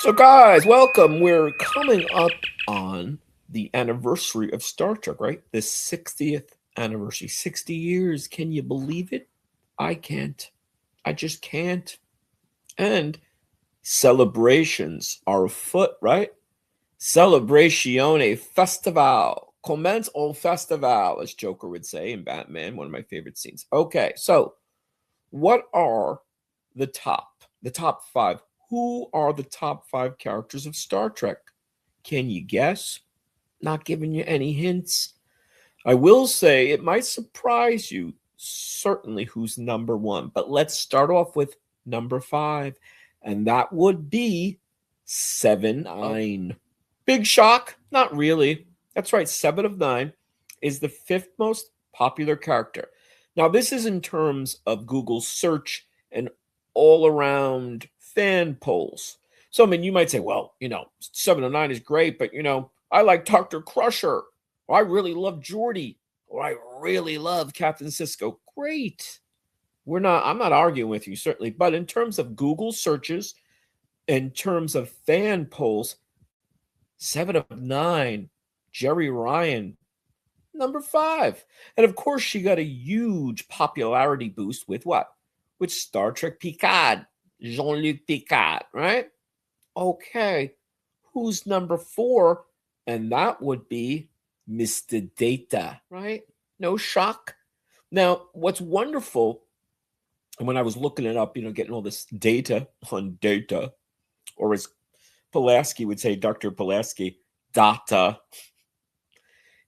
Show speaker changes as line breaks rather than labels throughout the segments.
So, guys, welcome. We're coming up on the anniversary of Star Trek, right? The 60th anniversary. 60 years. Can you believe it? I can't. I just can't. And celebrations are afoot, right? Celebrazione festival. Commence au festival, as Joker would say in Batman, one of my favorite scenes. Okay, so what are the top five? Who are the top five characters of Star Trek? Can you guess? Not giving you any hints. I will say it might surprise you, certainly, who's number one. But let's start off with number five, and that would be 7 of 9. Big shock? Not really. That's right, 7 of 9 is the fifth most popular character. Now, this is in terms of Google search and all around fan polls. So, I mean, you might say, well, 7 of 9 is great, but, I like Dr. Crusher, or I really love Geordi, or I really love Captain Sisko. Great. I'm not arguing with you, certainly, but in terms of Google searches, in terms of fan polls, 7 of 9, Jerry Ryan, number 5. And of course, she got a huge popularity boost with what? With Star Trek Picard, Jean-Luc Picard, right? Okay, who's number 4? And that would be Mr. Data, right? No shock. Now, what's wonderful, and when I was looking it up, getting all this data on data, or as Pulaski would say, Dr. Pulaski, data,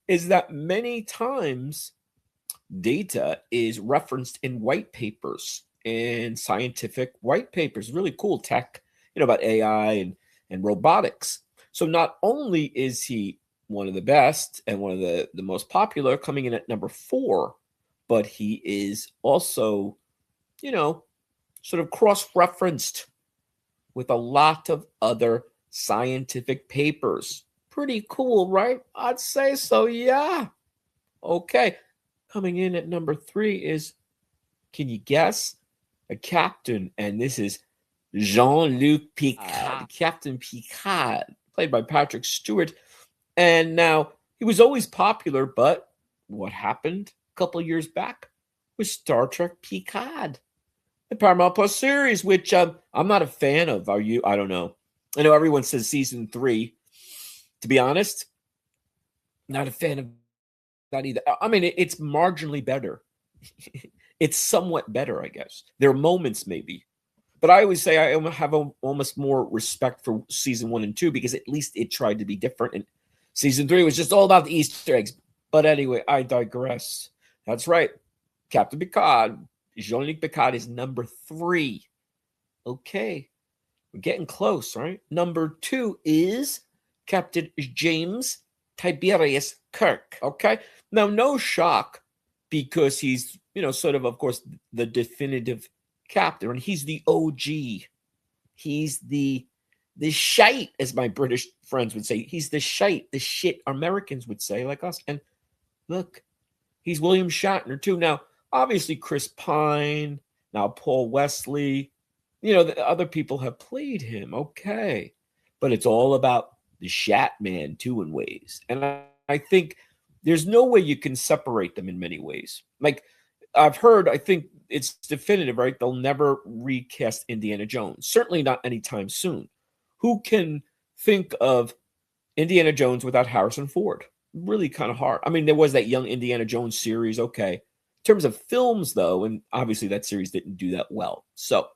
is that many times data is referenced in white papers, in scientific white papers, really cool tech, about AI and robotics. So not only is he one of the best and one of the most popular, coming in at number 4, but he is also, sort of cross-referenced with a lot of other scientific papers. Pretty cool, right? I'd say so, yeah. Okay, coming in at number 3 is, can you guess? A captain, and this is Jean-Luc Picard, Captain Picard, played by Patrick Stewart. And now, he was always popular, but what happened a couple of years back was Star Trek Picard, the Paramount Plus series, which I'm not a fan of. Are you? I don't know. I know everyone says season 3. To be honest, not a fan of that either. I mean, it's marginally better. It's somewhat better, I guess. There are moments, maybe. But I always say I have almost more respect for season 1 and 2 because at least it tried to be different. And season 3 was just all about the Easter eggs. But anyway, I digress. That's right. Captain Picard, Jean-Luc Picard, is number 3. Okay. We're getting close, right? Number 2 is Captain James Tiberius Kirk. Okay. Now, no shock because he's, sort of course, the definitive captain, and he's the OG. He's the shite, as my British friends would say. He's the shite, the shit Americans would say, like us. And look, he's William Shatner too. Now, obviously, Chris Pine, now Paul Wesley, the other people have played him, okay. But it's all about the Shat Man too in ways. And I think there's no way you can separate them in many ways. Like, I've heard, I think it's definitive, right? They'll never recast Indiana Jones. Certainly not anytime soon. Who can think of Indiana Jones without Harrison Ford? Really kind of hard. I mean, there was that Young Indiana Jones series, okay. In terms of films, though, and obviously that series didn't do that well. So,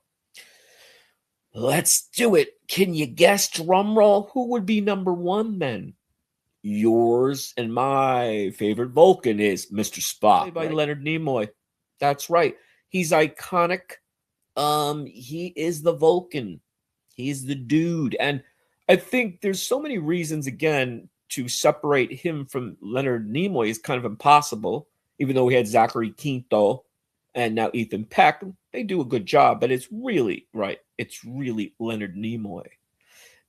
let's do it. Can you guess, drum roll, who would be number 1 then? Yours and my favorite Vulcan is Mr. Spock, played by Leonard Nimoy. That's right. He's iconic. He is the Vulcan. He's the dude. And I think there's so many reasons, again, to separate him from Leonard Nimoy is kind of impossible, even though we had Zachary Quinto and now Ethan Peck. They do a good job, but it's really, right, it's really Leonard Nimoy.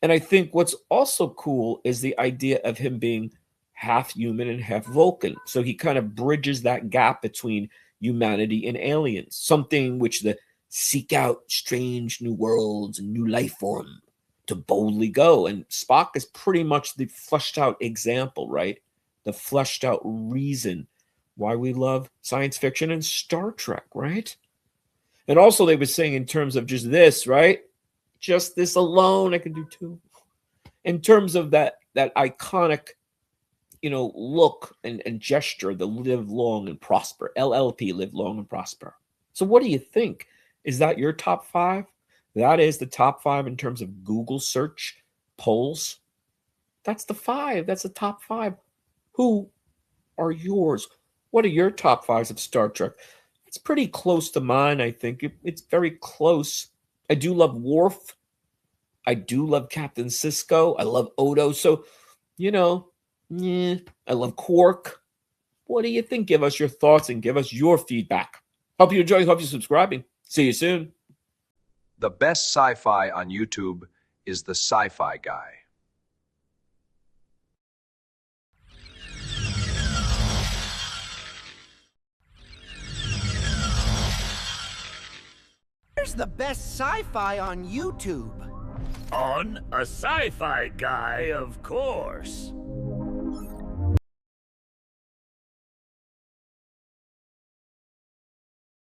And I think what's also cool is the idea of him being half human and half Vulcan. So he kind of bridges that gap between humanity and aliens, something which the seek out strange new worlds and new life form. to boldly go. And Spock is pretty much the fleshed out example, right? The fleshed out reason why we love science fiction and Star Trek, right? And also they were saying in terms of just this, right? Just this alone, I can do two. In terms of that iconic, look and gesture, the live long and prosper, LLP, live long and prosper. So what do you think? Is that your top 5? That is the top 5 in terms of Google search polls. That's the 5. That's the top 5. Who are yours? What are your top 5s of Star Trek? It's pretty close to mine, I think. It's very close. I do love Worf. I do love Captain Sisko. I love Odo. So, I love Quark. What do you think? Give us your thoughts and give us your feedback. Hope you enjoy. Hope you're subscribing. See you soon.
The best sci-fi on YouTube is the Sci-Fi Guy.
Where's the best sci-fi on YouTube?
On a Sci-Fi Guy, of course.